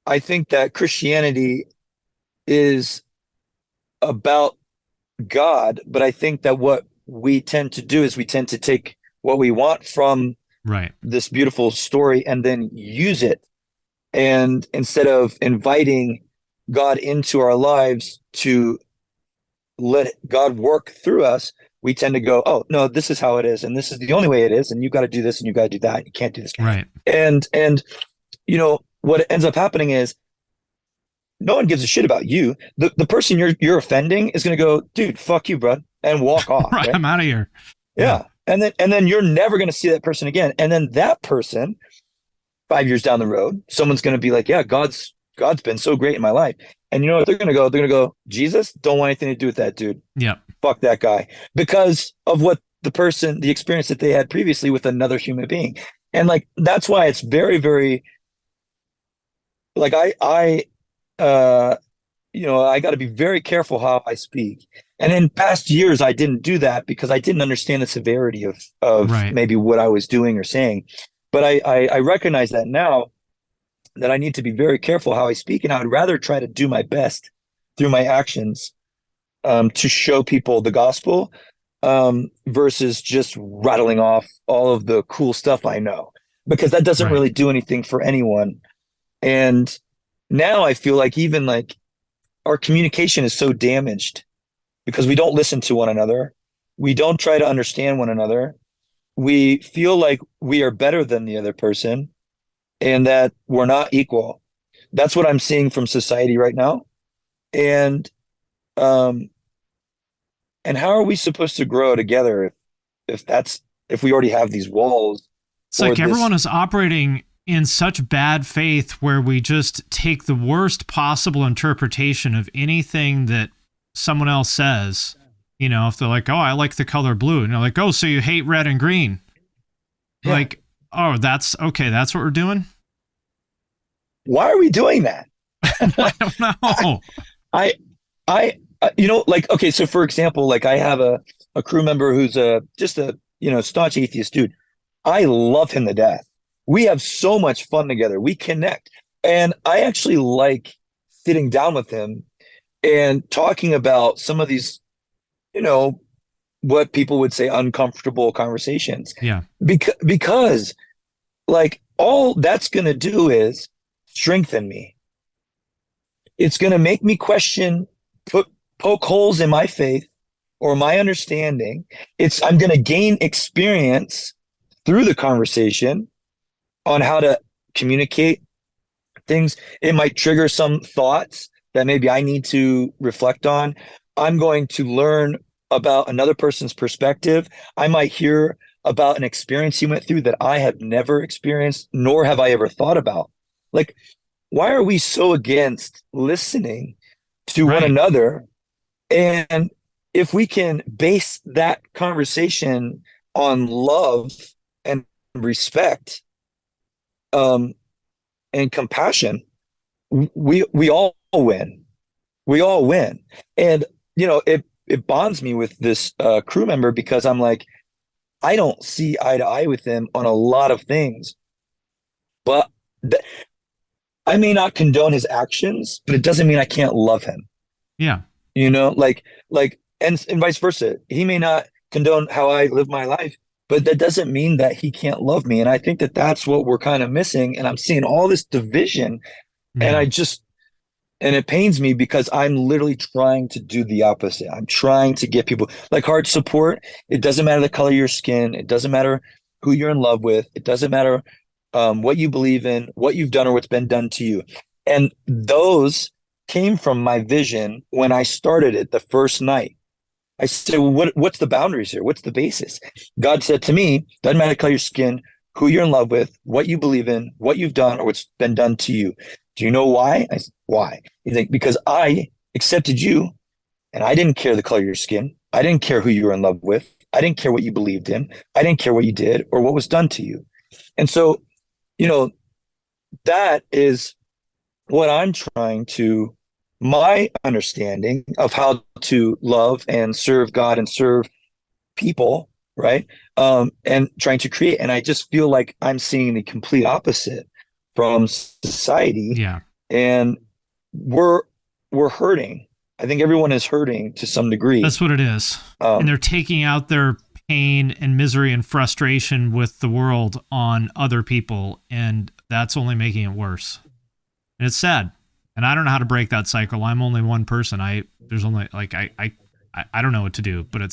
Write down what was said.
I think that Christianity is about God, but I think that what we tend to do is we tend to take what we want from Right. this beautiful story and then use it. And instead of inviting God into our lives to let God work through us, we tend to go, oh, no, this is how it is. And this is the only way it is. And you got to do this and you got to do that. You can't do this. Right. And, what ends up happening is no one gives a shit about you. The person you're offending is going to go, dude, fuck you, bro, and walk off. Right. Right. I'm out of here. Yeah. Yeah. And then you're never going to see that person again. And then that person 5 years down the road, someone's going to be like, yeah, God's been so great in my life. And you know what they're going to go? They're going to go, Jesus, don't want anything to do with that dude. Yeah. Fuck that guy because of what the experience that they had previously with another human being. And like, that's why it's very, very, like, uh, I got to be very careful how I speak. And in past years, I didn't do that because I didn't understand the severity of Right. maybe what I was doing or saying. But I recognize that now that I need to be very careful how I speak, and I would rather try to do my best through my actions to show people the gospel versus just rattling off all of the cool stuff I know, because that doesn't Right. really do anything for anyone. And now I feel like even like our communication is so damaged because we don't listen to one another. We don't try to understand one another. We feel like we are better than the other person and that we're not equal. That's what I'm seeing from society right now. And um and how are we supposed to grow together if we already have these walls It's or like everyone this. is operating in such bad faith where we just take the worst possible interpretation of anything that someone else says. If they're like, oh, I like the color blue. And you're like, oh, so you hate red and green. Yeah, Like, oh, that's okay. That's what we're doing. why are we doing that? I don't I know. I like, okay, so for example, like I have a crew member who's a just a staunch atheist dude. I love him to death. We have so much fun together. We connect. And I actually like sitting down with him and talking about some of these, you know, what people would say uncomfortable conversations. Yeah. Because like all that's going to do is strengthen me. It's going to make me question, put poke holes in my faith or my understanding. I'm going to gain experience through the conversation on how to communicate things. It might trigger some thoughts that maybe I need to reflect on. I'm going to learn about another person's perspective. I might hear about an experience he went through that I have never experienced, nor have I ever thought about. Like, why are we so against listening to one Right. another? And if we can base that conversation on love and respect, um, and compassion, we all win. We all win. And it bonds me with this crew member because I'm like, I don't see eye to eye with him on a lot of things, but th- I may not condone his actions, but it doesn't mean I can't love him. Yeah. And vice versa. He may not condone how I live my life, but that doesn't mean that he can't love me. And I think that that's what we're kind of missing. And I'm seeing all this division, and Yeah. and it pains me because I'm literally trying to do the opposite. I'm trying to get people like heart support. It doesn't matter the color of your skin. It doesn't matter who you're in love with. It doesn't matter what you believe in, what you've done, or what's been done to you. And those came from my vision when I started it the first night. I said, well, what's the boundaries here? What's the basis? God said to me, doesn't matter the color of your skin, who you're in love with, what you believe in, what you've done, or what's been done to you. Do you know why? I said, why? He's like, because I accepted you and I didn't care the color of your skin. I didn't care who you were in love with. I didn't care what you believed in. I didn't care what you did or what was done to you. And so, you know, that is what I'm trying to, my understanding of how to love and serve God and serve people, right? And trying to create. And I just feel like I'm seeing the complete opposite from society. Yeah. and we're we're hurting. I think everyone is hurting to some degree. That's what it is. And Um, they're taking out their pain and misery and frustration with the world on other people. And that's only making it worse. And it's sad. And I don't know how to break that cycle. I'm only one person. There's only like, I don't know what to do, but it's